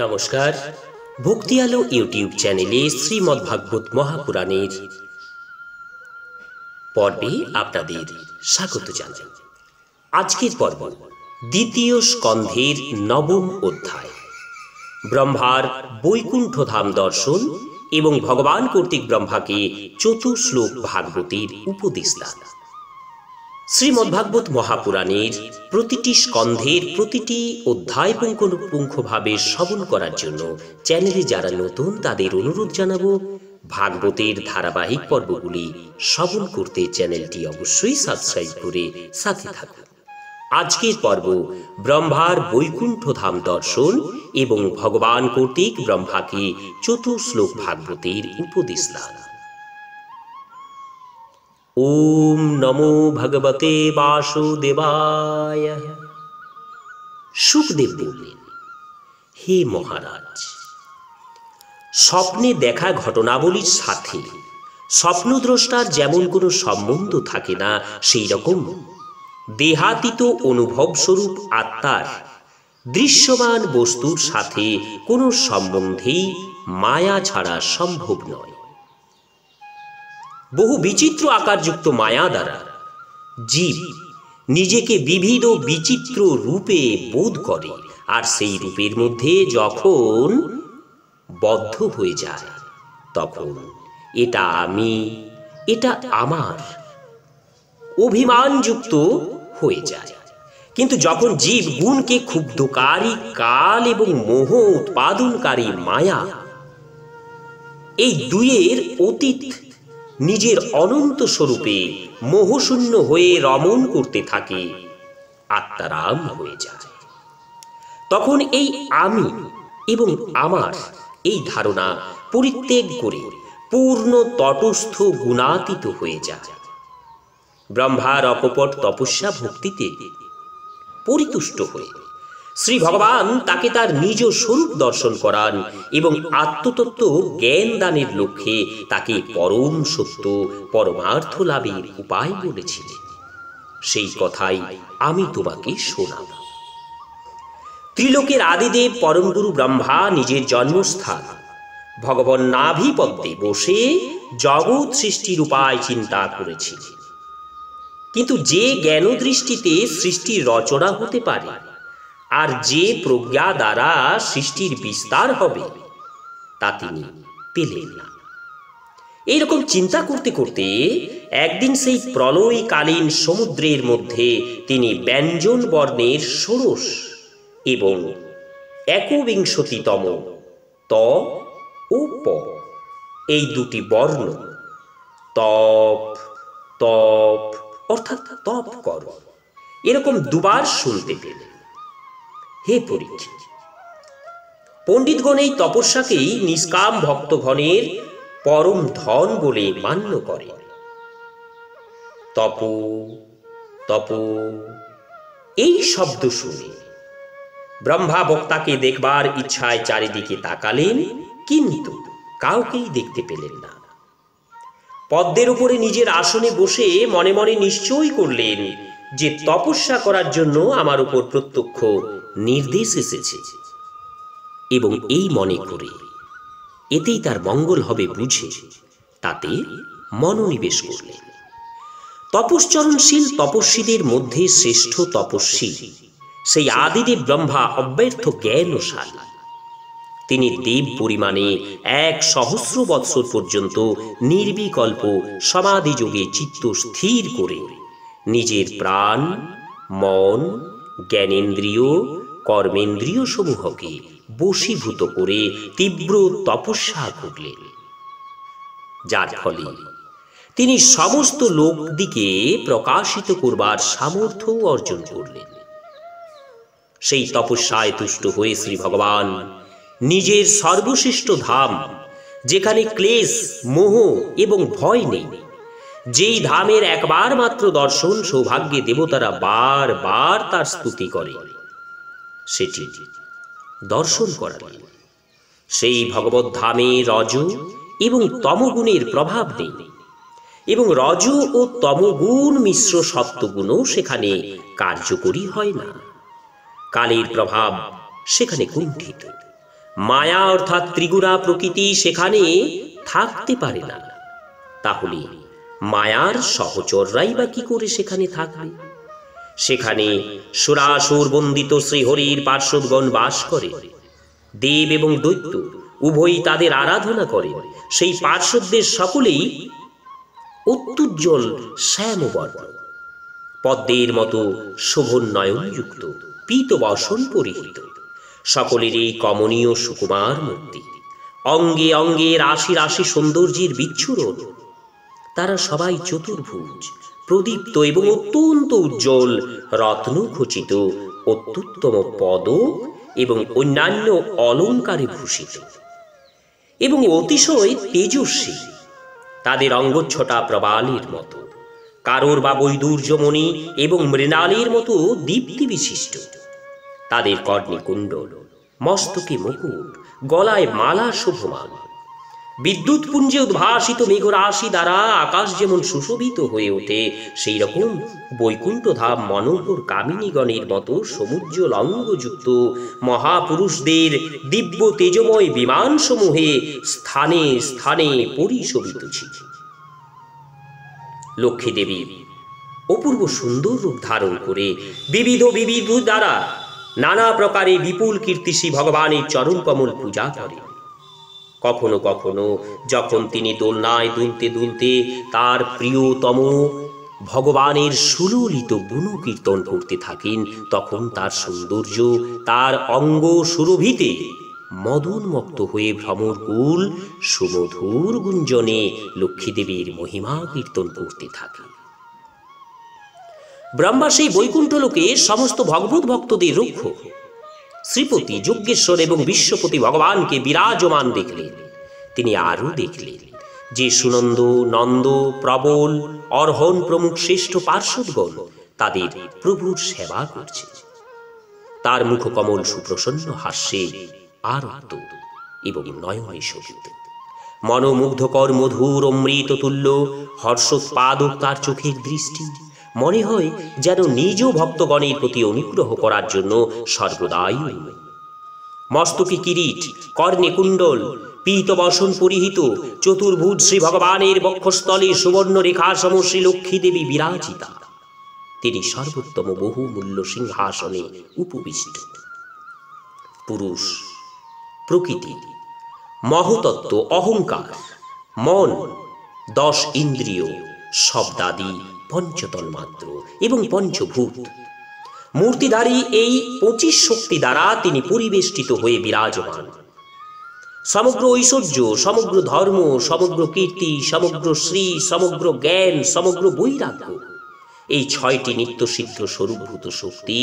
নমস্কার, ভক্তি আলো ইউটিউব চ্যানেলে শ্রীমদ্ভাগবত মহাপুরাণের পর্বে আপনাদের স্বাগত জানাই। আজকের পর্ব দ্বিতীয় স্কন্ধের নবম অধ্যায়, ব্রহ্মার বৈকুণ্ঠ ধাম দর্শন এবং ভগবান কর্তৃক ব্রহ্মাকে চতুশ্লোক ভাগবতের উপদেশ দান। শ্রীমদ্ভাগবত মহাপুরাণের প্রতিটি স্কন্ধের প্রতিটি অধ্যায় পুঙ্খানুপুঙ্খভাবে শ্রবণ করার জন্য চ্যানেলে যারা নতুন তাদের অনুরোধ জানাবো, ভাগবতের ধারাবাহিক পর্বগুলি শ্রবণ করতে চ্যানেলটি অবশ্যই সাবস্ক্রাইব করে সাথে থাকুন। আজকের পর্ব ব্রহ্মার বৈকুণ্ঠ ধাম দর্শন এবং ভগবান কর্তৃক ব্রহ্মাকে চতুশ্লোক ভাগবতের উপদেশ দান। ওম নমো ভগবতে বাসুদেবায়। সুখদেব বললেন, হে মহারাজ, স্বপ্নে দেখা ঘটনাবলীর সাথে স্বপ্নদ্রষ্টার যেমন কোনো সম্বন্ধ থাকে না, সেই রকম দেহাতীত অনুভব স্বরূপ আত্মার দৃশ্যমান বস্তুর সাথে কোনো সম্বন্ধেই মায়া ছাড়া সম্ভব নয়। বহু বিচিত্র আকারযুক্ত মায়া দ্বারা জীব নিজেকে বিবিধ বিচিত্র রূপে বোধ করে, আর সেই রূপের মধ্যে যখন বদ্ধ হয়ে যায় তখন এটা আমি, এটা আমার অভিমানযুক্ত হয়ে যায়। কিন্তু যখন জীব গুণকে ক্ষুব্ধকারী কাল এবং মোহ উৎপাদনকারী মায়া, এই দুইয়ের অতীত নিজের অনন্ত স্বরূপে মোহশূন্য হয়ে রমণ করতে থাকে, আত্মারাম হয়ে যায়, তখন এই আমি এবং আমার এই ধারণা পরিত্যাগ করে পূর্ণ তটস্থ গুণাতীত হয়ে যায়। ব্রহ্মার অকপট তপস্যা ভক্তিতে পরিতুষ্ট হয়ে শ্রী ভগবান তাকে তার নিজ স্বরূপ দর্শন করান এবং আত্মতত্ত্ব জ্ঞান দানের লক্ষ্যে তাকে পরম সত্য পরমার্থ লাভের উপায় বলেছিলেন। সেই কথাই আমি তোমাকে শোনাব। ত্রিলোকের আদিদেব পরমগুরু ব্রহ্মা নিজের জন্মস্থান ভগবান নাভিপদ্মে বসে জগৎ সৃষ্টির উপায় চিন্তা করেছিলেন। কিন্তু যে জ্ঞান দৃষ্টিতে সৃষ্টির রচনা হতে পারে আর যে প্রজ্ঞা দ্বারা সৃষ্টির বিস্তার হবে, তা তিনি পেলেন না। এইরকম চিন্তা করতে করতে একদিন সেই প্রলয়কালীন সমুদ্রের মধ্যে তিনি ব্যঞ্জন বর্ণের ষোড়শ এবং একবিংশতিতম ত ও প এই দুটি বর্ণ, তপ তপ অর্থাৎ তপ কর, এরকম দুবার শুনতে পেলেন। হে পরীক্ষিত, পণ্ডিতগণ এই তপস্যাকেই নিষ্কাম ভক্তগণের পরম ধন বলে মান্য করে। তপ তপ এই শব্দ শুনে ব্রহ্মা বক্তাকে দেখবার ইচ্ছায় চারিদিকে তাকালেন, কিন্তু কাউকেই দেখতে পেলেন না। পদ্মের উপরে নিজের আসনে বসে মনে মনে নিশ্চয় করলেন যে তপস্যা করার জন্য আমার উপর প্রত্যক্ষ নির্দেশ এসেছে, এবং এই মনে করে এতেই তার মঙ্গল হবে বুঝে তাতে মনোনিবেশ করলেন। তপশ্চরণশীল তপস্বীদের মধ্যে শ্রেষ্ঠ তপস্বী সেই আদিদেব ব্রহ্মা অব্যর্থ জ্ঞানশালী। তিনি দেব পরিমাণে 1,000 বৎসর পর্যন্ত নির্বিকল্প সমাধি যোগে চিত্ত স্থির করে নিজের প্রাণ, মন, জ্ঞানেন্দ্রিয়, কর্মেন্দ্রিয় সমূহকে বশীভূত করে তীব্র তপস্যা করলেন, যার ফলে তিনি সমস্ত লোকদিকে প্রকাশিত করবার সামর্থ্য অর্জন করলেন। সেই তপস্যায় তুষ্ট হয়ে শ্রী ভগবান নিজের সর্বশ্রেষ্ঠ ধাম, যেখানে ক্লেশ, মোহ এবং ভয় নেই, যেই ধামের একবার মাত্র দর্শন সৌভাগ্যে দেবতারা বারবার তার স্তুতি করে, সেটি দর্শন করালেন। সেই ভগবত ধামে রজ এবং তমগুণের প্রভাব নেই, এবং রজ ও তমগুণ মিশ্র সত্ত্বগুণও সেখানে কার্যকরী হয় না। কালের প্রভাব সেখানে কুণ্ঠিত, মায়া অর্থাৎ ত্রিগুণা প্রকৃতি সেখানে থাকতে পারে না, তাহলে মায়ার সহচররাই বা কি করে সেখানে থাকবে? সেখানে সুরাসুর বন্দিত শ্রীহরির পার্শ্বদগণ বাস করে। দেব এবং দৈত্য উভয়ই তাদের আরাধনা করে। সেই পার্শ্বদের সকলেই অত্যুজ্জ্বল শ্যামবর্ণ, পদ্মের মতো শোভনয়নযুক্ত, পীতবসন পরিহিত, সকলেরই কমনীয় সুকুমার মূর্তি, অঙ্গে অঙ্গে রাশি রাশি সৌন্দর্যের বিচ্ছুরণ। তারা সবাই চতুর্ভুজ, প্রদীপ্ত এবং অত্যন্ত উজ্জ্বল, রত্নখচিত, অত্যুত্তম পদ এবং অন্যান্য অলঙ্কারে ভূষিত এবং অতিশয় তেজস্বী। তাদের অঙ্গচ্ছটা প্রবালের মতো, কারোর বা বৈদুর্যমণি এবং মৃণালের মতো দীপ্তি বিশিষ্ট। তাদের কর্ণে কুণ্ডল, মস্তকে মুকুট, গলায় মালা শোভমান। বিদ্যুৎ পুঞ্জে উদ্ভাসিত মেঘরাশি দ্বারা আকাশ যেমন সুশোভিত হয়ে ওঠে, সেই রকম বৈকুণ্ঠধাম মনোহর কামিনীগণের মতো সমুজ্জ্বল অঙ্গযুক্ত মহাপুরুষদের দিব্য তেজময় বিমানসমূহে স্থানে স্থানে পরিশোভিত ছিল। লক্ষ্মী দেবী অপূর্ব সুন্দর রূপ ধারণ করে বিবিধ বিবিধ দ্বারা নানা প্রকারে বিপুল কীর্তিশী ভগবানের চরণ কমল পূজা করে। কখনো কখনো যখন তিনি দোলনায় দুলতে দুলতে তার প্রিয়তম ভগবানের সুললিত গুণকীর্তন করতে থাকেন, তখন তার সৌন্দর্য, তার অঙ্গ সুরভিতে মদনমত্ত হয়ে ভ্রমরকুল সুমধুর গুঞ্জনে লক্ষ্মীদেবীর মহিমা কীর্তন করতে থাকে। ব্রহ্মা সেই বৈকুণ্ঠলোকে সমস্ত ভগবত ভক্তদের রক্ষক শ্রীপতি, যজ্ঞেশ্বর এবং বিশ্বপতি ভগবানকে বিরাজমান দেখলেন। তিনি আরও দেখলেন যে সুনন্দ, নন্দ, প্রবল, অর্হণ প্রমুখ শ্রেষ্ঠ পার্শ্বদগণ তাদের প্রভুর সেবা করছে। তার মুখকমল সুপ্রসন্ন হাস্যে আরক্ত এবং নয়নে শোভিত, মনোমুগ্ধকর মধুর অমৃত তুল্য হর্ষোৎপাদক তার চোখের দৃষ্টি। মনে হয় যেন নিজ ভক্তগণের প্রতি অনুগ্রহ করার জন্য সর্বদাই উন্মুখ। মস্তকে কিরীট, কর্ণে কুণ্ডল, পীতবসন পরিহিত চতুর্ভুজ শ্রী ভগবানের বক্ষস্থলে সুবর্ণ রেখা সম শ্রী লক্ষ্মী দেবী বিরাজিতা। তিনি সর্বোত্তম বহুমূল্য সিংহাসনে উপবিষ্ট। পুরুষ, প্রকৃতি, মহতত্ত্ব, অহংকার, মন, 10 ইন্দ্রিয়, শব্দাদি, পঞ্চতন মাত্র এবং পঞ্চভূত মূর্তিধারী এই 25 শক্তি দ্বারা তিনি পরিবেষ্টিত হয়ে বিরাজমান। সমগ্র ঐশ্বর্য, সমগ্র ধর্ম, সমগ্র কীর্তি, সমগ্র শ্রী, সমগ্র জ্ঞান, সমগ্র বৈরাগ্য, এই 6টি নিত্যসিদ্ধ স্বরূপভূত শক্তি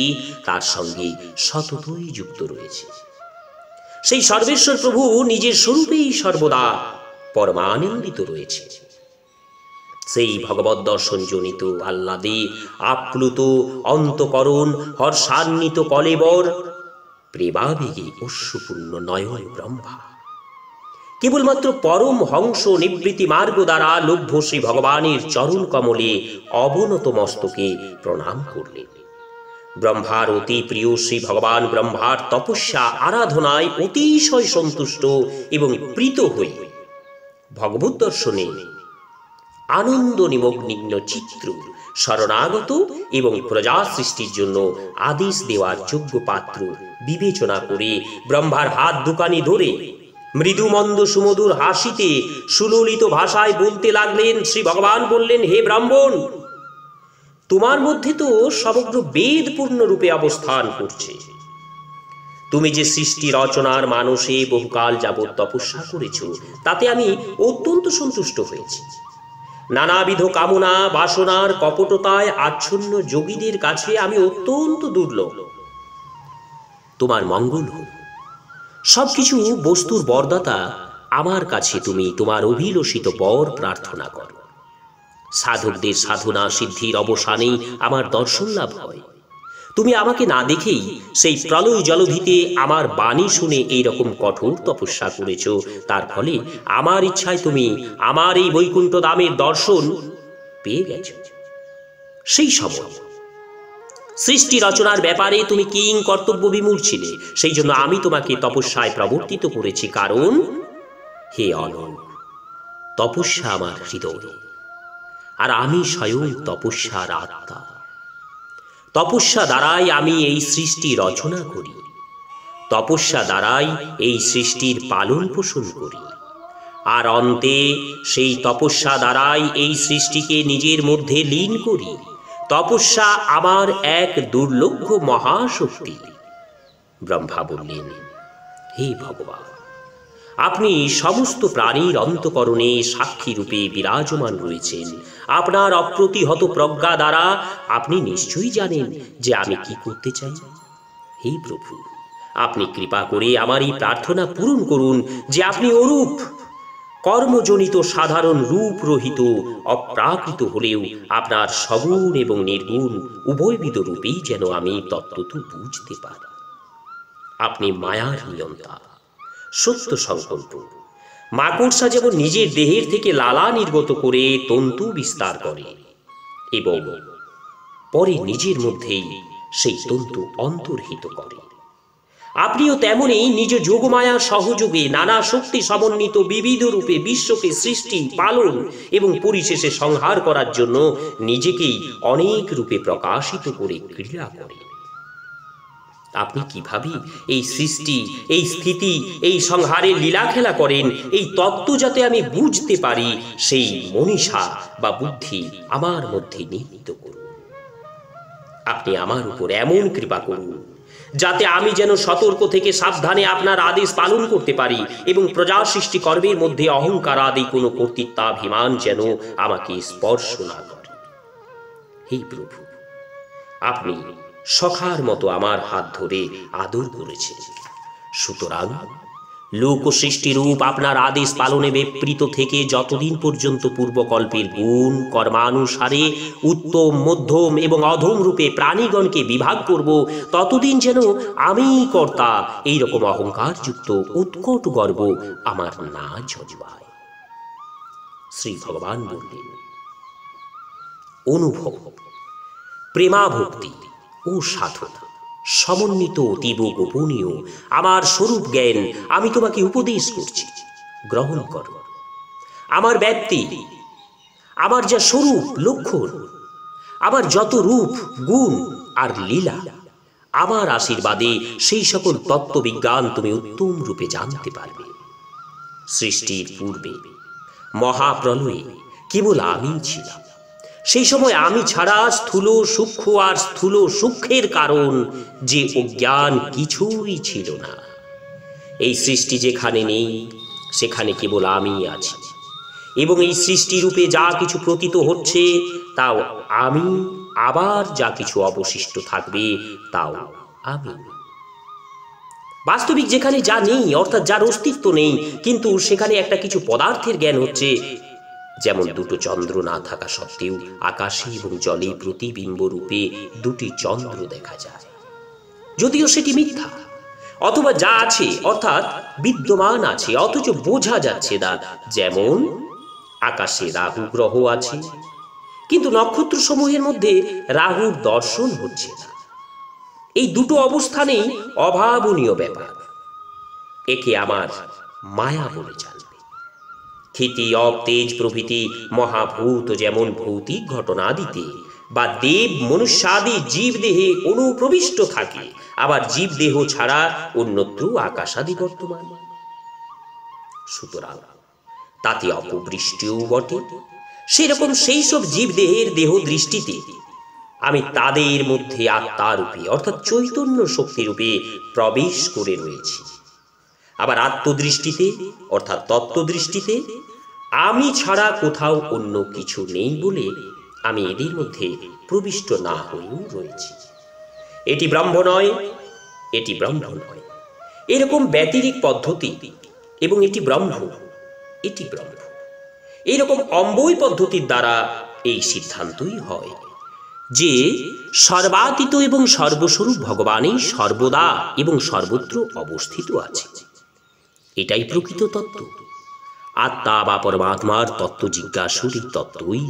তার সঙ্গে সততই যুক্ত রয়েছে। সেই সর্বেশ্বর প্রভু নিজের স্বরূপেই সর্বদা পরমানন্দিত রয়েছে। সেই ভগবত দর্শন জনিত আহ্লাদে আপ্লুত অন্তকরণ, হর্ষান্বিত কলেবর, প্রেমাবেগে অশ্রুপূর্ণ নয়ন ব্রহ্মা কেবলমাত্র পরম হংস নিবৃত্তি মার্গ দ্বারা লভ্য শ্রী ভগবানের চরণ কমলে অবনত মস্তকে প্রণাম করলেন। ব্রহ্মার অতি প্রিয় শ্রী ভগবান ব্রহ্মার তপস্যা আরাধনায় অতিশয় সন্তুষ্ট এবং প্রীত হয়ে ভগবত দর্শনে আনন্দ নিমগ্ন চিত্র শরণাগত এবং প্রজা সৃষ্টির জন্য আদেশ দেওয়ার যোগ্য পাত্র বিবেচনা করে ব্রহ্মার হাত দুকানি ধরে মৃদু মন্দ সুমধুর হাসিতে সুললিত ভাষায় বলতে লাগলেন। শ্রী ভগবান বললেন, হে ব্রাহ্মণ, তোমার মধ্যে তো সমগ্র বেদ পূর্ণরূপে অবস্থান করছে। তুমি যে সৃষ্টি রচনার মানসে বহুকাল যাবৎ তপস্যা করেছ, তাতে আমি অত্যন্ত সন্তুষ্ট হয়েছি। নানাবিধ কামনা বাসনার কপটতায় আচ্ছন্ন যোগীদের কাছে আমি অত্যন্ত দুর্লভ। তোমার মঙ্গল হোক। সবকিছু বস্তুর বরদাতা আমার কাছে তুমি তোমার অভিলষিত বর প্রার্থনা করো। সাধকদের সাধনা সিদ্ধির অবসানেই আমার দর্শন লাভ হয়। তুমি আমাকে না দেখেই সেই প্রলয় জলধিতে আমার বাণী শুনে এইরকম কঠোর তপস্যা করেছ। তার ফলে আমার ইচ্ছায় তুমি আমার এই বৈকুণ্ঠ ধামের দর্শন পেয়ে গেছ। সেই সময় সৃষ্টি রচনার ব্যাপারে তুমি কিং কর্তব্য বিমূঢ় ছিলে, সেই জন্য আমি তোমাকে তপস্যায় প্রবর্তিত করেছি। কারণ হে অনল, তপস্যা আমার হৃদয়, আর আমি স্বয়ং তপস্যার আত্মা। তপস্যা দ্বারাই আমি এই সৃষ্টি রচনা করি, তপস্যা দ্বারাই এই সৃষ্টির পালন পোষণ করি, আর অন্তে সেই তপস্যা দ্বারাই এই সৃষ্টিকে নিজের মধ্যে লীন করি। তপস্যা আমার এক দুর্লভ্য মহাশক্তি। ব্রহ্মা বললেন, হে ভগবান, আপনি সমস্ত প্রাণীর অন্তঃকরণে সাক্ষী রূপে বিরাজমান রয়েছেন। আপনার অপ্রতিহত প্রজ্ঞা দ্বারা আপনি নিশ্চয়ই জানেন যে আমি কি করতে চাই। হে প্রভু, আপনি কৃপা করে আমার এই প্রার্থনা পূরণ করুন যে আপনি অরূপ, কর্মজনিত সাধারণ রূপ রহিত, অপ্রাকৃত হলেও আপনার সগুণ এবং নির্গুণ উভয়বিধ রূপেই যেন আমি তত্ত্বত বুঝতে পারি। আপনি মায়ার নিয়ন্তা, সত্য সংকল্প। মাকড়সা যেমন নিজের দেহের থেকে লালা নির্গত করে তন্তু বিস্তার করে এবং পরে নিজের মধ্যেই সেই তন্তু অন্তর্হিত করে, আপনিও তেমনই নিজ যোগমায়ার সহযোগে নানা শক্তি সমন্বিত বিবিধ রূপে বিশ্বকে সৃষ্টি, পালন এবং পরিশেষে সংহার করার জন্য নিজেকেই অনেক রূপে প্রকাশিত করে ক্রীড়া করেন। আপনি কিভাবে এই সৃষ্টি, এই স্থিতি, এই সংহারের লীলা খেলা করেন, এই তত্ত্ব যাতে আমি বুঝতে পারি, সেই মনীষা বা বুদ্ধি আমার মধ্যে নিহিত করুন। আপনি আমার উপর এমন কৃপা করুন যাতে আমি যেন সতর্ক থেকে সাবধানে আপনার আদেশ পালন করতে পারি এবং প্রজা সৃষ্টি কর্মের মধ্যে অহংকার আদি কোনো কর্তৃত্বাভিমান যেন আমাকে স্পর্শ না করে। হে প্রভু, আপনি সখার মতো আমার হাত ধরে আদর করেছেন, সুতরাং লোক সৃষ্টি রূপ আপনার আদেশ পালনে বিপরীত থেকে যতদিন পর্যন্ত পূর্বকল্পের গুণ কর্মানুসারে উত্তম, মধ্যম এবং অধম রূপে প্রাণীগণকে বিভাগ করব, ততদিন যেন আমি কর্তা এইরকম অহংকারযুক্ত উৎকট গর্ব আমার না জন্মায়। শ্রী ভগবান বললেন, অনুভব, প্রেমাভক্তি ও সাধনা সমন্বিত অতীব গোপনীয় আমার স্বরূপ জ্ঞান আমি তোমাকে উপদেশ করছি, গ্রহণ করো। আমার ব্যক্তি, আমার যা স্বরূপ লক্ষণ, আমার যত রূপ গুণ আর লীলা, আমার আশীর্বাদে সেই সকল তত্ত্ববিজ্ঞান তুমি উত্তম রূপে জানতে পারবে। সৃষ্টির পূর্বে মহাপ্রলয়ে কেবল আমি ছিলাম। সেই সময় আমি ছাড়া স্থূল সূক্ষ্ম আর স্থূল সূক্ষ্মের কারণ যে অজ্ঞান কিছুই ছিল না। এই সৃষ্টি যেখানে নেই সেখানে কেবল আমি আছি, এবং এই সৃষ্টি রূপে যা কিছু প্রতীত হচ্ছে তাও আমি, আবার যা কিছু অবশিষ্ট থাকবে তাও আমি। বাস্তবিক যেখানে যা নেই, অর্থাৎ যার অস্তিত্ব নেই, কিন্তু সেখানে একটা কিছু পদার্থের জ্ঞান হচ্ছে, যেমন দুটো চন্দ্র না থাকা সত্ত্বেও আকাশে এবং জলে প্রতিবিম্ব রূপে দুটি চন্দ্র দেখা যায়, যদিও সেটি মিথ্যা। অথবা যা আছে অর্থাৎ বিদ্যমান আছে অথচ বোঝা যাচ্ছে না, যেমন আকাশে রাহু গ্রহ আছে কিন্তু নক্ষত্র সমূহের মধ্যে রাহুর দর্শন হচ্ছে না। এই দুটো অবস্থানেই অভাবনীয় ব্যাপার। একে আমার মায়া বলে জানবে। ক্ষিতি, অপ, তেজ প্রভৃতি মহাভূত যেমন ভৌতিক ঘটনা দিতে বা দেব মনুষ্যাদি জীব দেহে অনুপ্রবিষ্ট থাকে, আবার জীব দেহ ছাড়া অন্যত্র আকাশাদি বর্তমান। সুতরাং তাতে অপবৃষ্টিও বটে। সেরকম সেই সব জীব দেহের দেহ দৃষ্টিতে আমি তাদের মধ্যে আত্মারূপে অর্থাৎ চৈতন্য শক্তিরূপে প্রবেশ করে রয়েছি। আবার আত্মদৃষ্টিতে অর্থাৎ তত্ত্বদৃষ্টিতে আমি ছাড়া কোথাও অন্য কিছু নেই বলে আমি এদের মধ্যে প্রবিষ্ট না হয়েও রয়েছি। এটি ব্রহ্ম নয়, এটি ব্রহ্ম নয়, এরকম ব্যতিরিক পদ্ধতি, এবং এটি ব্রহ্ম, এটি ব্রহ্ম, এইরকম অম্বই পদ্ধতির দ্বারা এই সিদ্ধান্তই হয় যে সর্বাতীত এবং সর্বস্বরূপ ভগবানই সর্বদা এবং সর্বত্র অবস্থিত আছে। এটাই প্রকৃত তত্ত্ব। আত্মা বা পরমাত্মার তত্ত্ব জিজ্ঞাসুর এই তত্ত্বই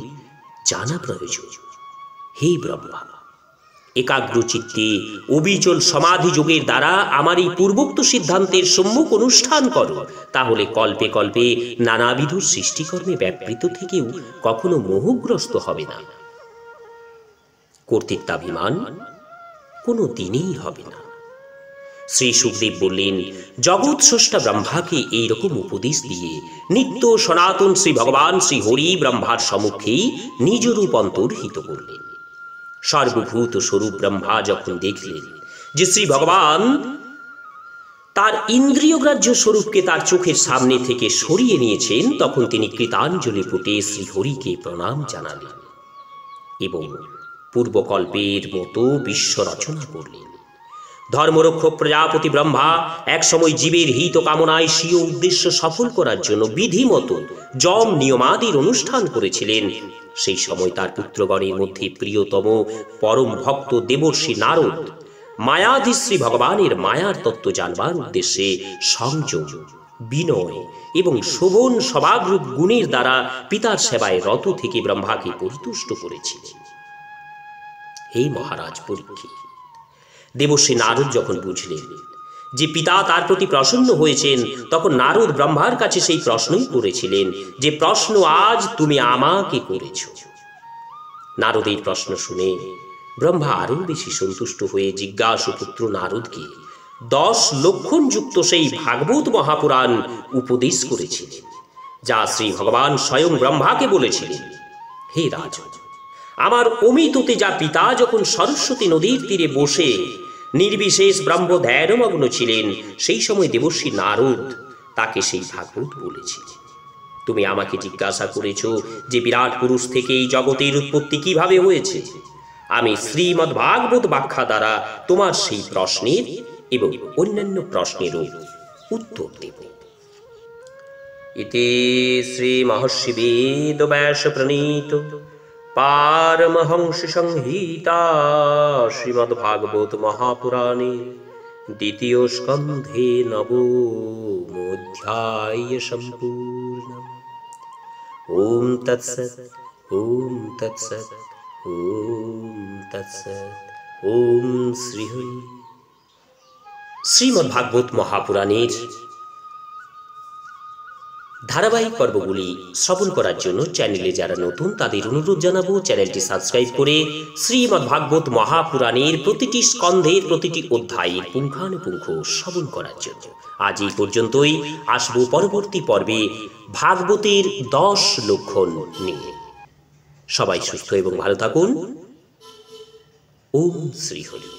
জানা প্রয়োজন। হে ব্রহ্মা, একাগ্রচিত্তে অবিচল সমাধি যোগের দ্বারা আমার এই পূর্বোক্ত সিদ্ধান্তের সম্মুখ অনুষ্ঠান করো, তাহলে কল্পে কল্পে নানাবিধ সৃষ্টিকর্মে ব্যাপৃত থেকেও কখনো মোহগ্রস্ত হবে না। কর্তৃত্বাভিমান কোনো দিনেই হবে না। শ্রী সুখদেব বললেন, জগৎ স্রষ্টা ব্রহ্মাকে এইরকম উপদেশ দিয়ে নিত্য সনাতন শ্রী ভগবান শ্রী হরি ব্রহ্মার সম্মুখেই নিজ রূপ অন্তর্হিত করলেন। সর্বভূত স্বরূপ ব্রহ্মা যখন দেখলেন যে শ্রী ভগবান তার ইন্দ্রিয়গ্রাহ্য স্বরূপকে তার চোখের সামনে থেকে সরিয়ে নিয়েছেন, তখন তিনি কৃতাঞ্জলি পুটে শ্রীহরিকে প্রণাম জানালেন এবং পূর্বকল্পের মতো বিশ্ব রচনা করলেন। ধর্মরক্ষক প্রজাপতি ব্রহ্মা একসময় জীবের হিত কামনায় স্বীয় উদ্দেশ্য সফল করার জন্য বিধিমতো যম নিয়মাদির অনুষ্ঠান করেছিলেন। সেই সময় তার পুত্রগণের মধ্যে প্রিয়তম পরম ভক্ত দেবর্ষি নারদ মায়াধীশ্রী ভগবানের মায়ার তত্ত্ব জানবার উদ্দেশ্যে সংযম, বিনয় এবং শোভন স্বভাবরূপ গুণের দ্বারা পিতার সেবায় রত থেকে ব্রহ্মাকে পরিতুষ্ট করেছিলেন। হে মহারাজ পরীক্ষিত, দেবর্ষি নারদ যখন বুঝলেন যে পিতা তার প্রতি প্রসন্ন হয়েছেন, তখন নারদ ব্রহ্মার কাছে সেই প্রশ্নই করেছিলেন যে প্রশ্ন আজ তুমি আমাকে করেছ। নারদের প্রশ্ন শুনে ব্রহ্মা আরো বেশি সন্তুষ্ট হয়ে জিজ্ঞাসু পুত্র নারদকে 10 লক্ষণ যুক্ত সেই ভাগবত মহাপুরাণ উপদেশ করেছিলেন, যা শ্রী ভগবান স্বয়ং ব্রহ্মাকে বলেছিলেন, হে রাজন, আমার অমিততে যা পিতা যখন সরস্বতী নদীর তীরে বসে নির্বিশেষ ব্রহ্ম ধ্যানমগ্ন ছিলেন, সেই সময় দেবর্ষি নারদ তাকে সেই ভাগবত বলেছিলেন। তুমি আমাকে জিজ্ঞাসা করেছ যে বিরাট পুরুষ থেকে এই জগতের উৎপত্তি কিভাবে হয়েছে। আমি শ্রীমদ্ ভাগবত ব্যাখ্যা দ্বারা তোমার সেই প্রশ্নের এবং অন্যান্য প্রশ্নেরও উত্তর দেব। ইতি শ্রী মহর্ষি বেদ ব্যাস প্রণীত পারমহংস সংহিতা শ্রীমদ্ ভাগবত মহাপুরাণে দ্বিতীয় স্কন্ধে নবম অধ্যায় সম্পূর্ণ। ওম তৎসৎ, ওম তৎসৎ, ওম তৎসৎ, ওম শ্রীহরি। শ্রীমদ্ ভাগবত মহাপুরাণের ধারাবাহিক পর্বগুলি শ্রবণ করার জন্য চ্যানেলে যারা নতুন তাদের অনুরোধ জানাবো চ্যানেলটি সাবস্ক্রাইব করে শ্রীমদ্ ভাগবত মহাপুরাণের প্রতিটি স্কন্ধের প্রতিটি অধ্যায়ের পুঙ্খানুপুঙ্খ শ্রবণ করার জন্য। আজ এই পর্যন্তই, আসবো পরবর্তী পর্বে ভাগবতের 10 লক্ষণ নিয়ে। সবাই সুস্থ এবং ভালো থাকুন। ওম শ্রীহরি।